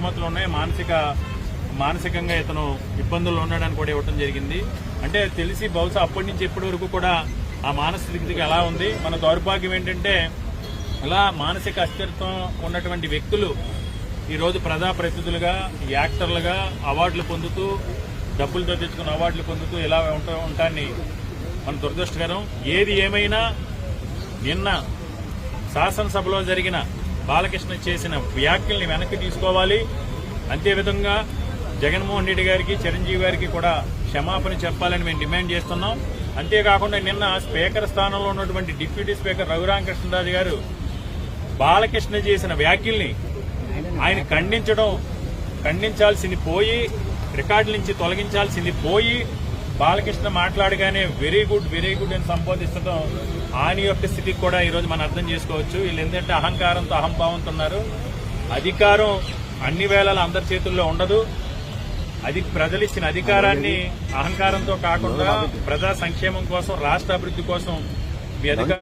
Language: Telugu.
రుగ్మతలు ఉన్నాయి, మానసికంగా ఇతను ఇబ్బందుల్లో ఉన్నాడని కూడా ఇవ్వడం జరిగింది. అంటే తెలిసి బహుశా అప్పటి నుంచి ఇప్పటి వరకు కూడా ఆ మానసిక స్థితికి ఎలా ఉంది. మన దౌర్భాగ్యం ఏంటంటే ఇలా మానసిక అస్థిరత్వం ఉన్నటువంటి వ్యక్తులు ఈరోజు ప్రజాప్రతినిధులుగా, యాక్టర్లుగా అవార్డులు పొందుతూ, డబ్బులతో తెచ్చుకున్న అవార్డులు పొందుతూ ఇలా ఉంటాన్ని మన దురదృష్టకరం. ఏది ఏమైనా నిన్న శాసనసభలో జరిగిన బాలకృష్ణ చేసిన వ్యాఖ్యల్ని వెనక్కి తీసుకోవాలి. అంతేవిధంగా జగన్మోహన్ రెడ్డి గారికి, చిరంజీవి గారికి కూడా క్షమాపణ చెప్పాలని మేము డిమాండ్ చేస్తున్నాం. అంతేకాకుండా నిన్న స్పీకర్ స్థానంలో ఉన్నటువంటి డిప్యూటీ స్పీకర్ రఘురామకృష్ణరాజు గారు బాలకృష్ణ చేసిన వ్యాఖ్యల్ని ఆయన ఖండించాల్సింది పోయి, రికార్డుల నుంచి తొలగించాల్సింది పోయి, బాలకృష్ణ మాట్లాడగానే వెరీ గుడ్ అని సంబోధిస్తడం ఆయన యొక్క స్థితికి కూడా ఈరోజు మనం అర్థం చేసుకోవచ్చు. వీళ్ళు ఏంటంటే అహంకారంతో, అహంభావంతో ఉన్నారు. అధికారం అన్ని వేళలా అందరి చేతుల్లో ఉండదు. అది ప్రజలు ఇచ్చిన అధికారాన్ని అహంకారంతో కాకుండా ప్రజా సంక్షేమం కోసం, రాష్ట్ర అభివృద్ధి కోసం మీ అధికారం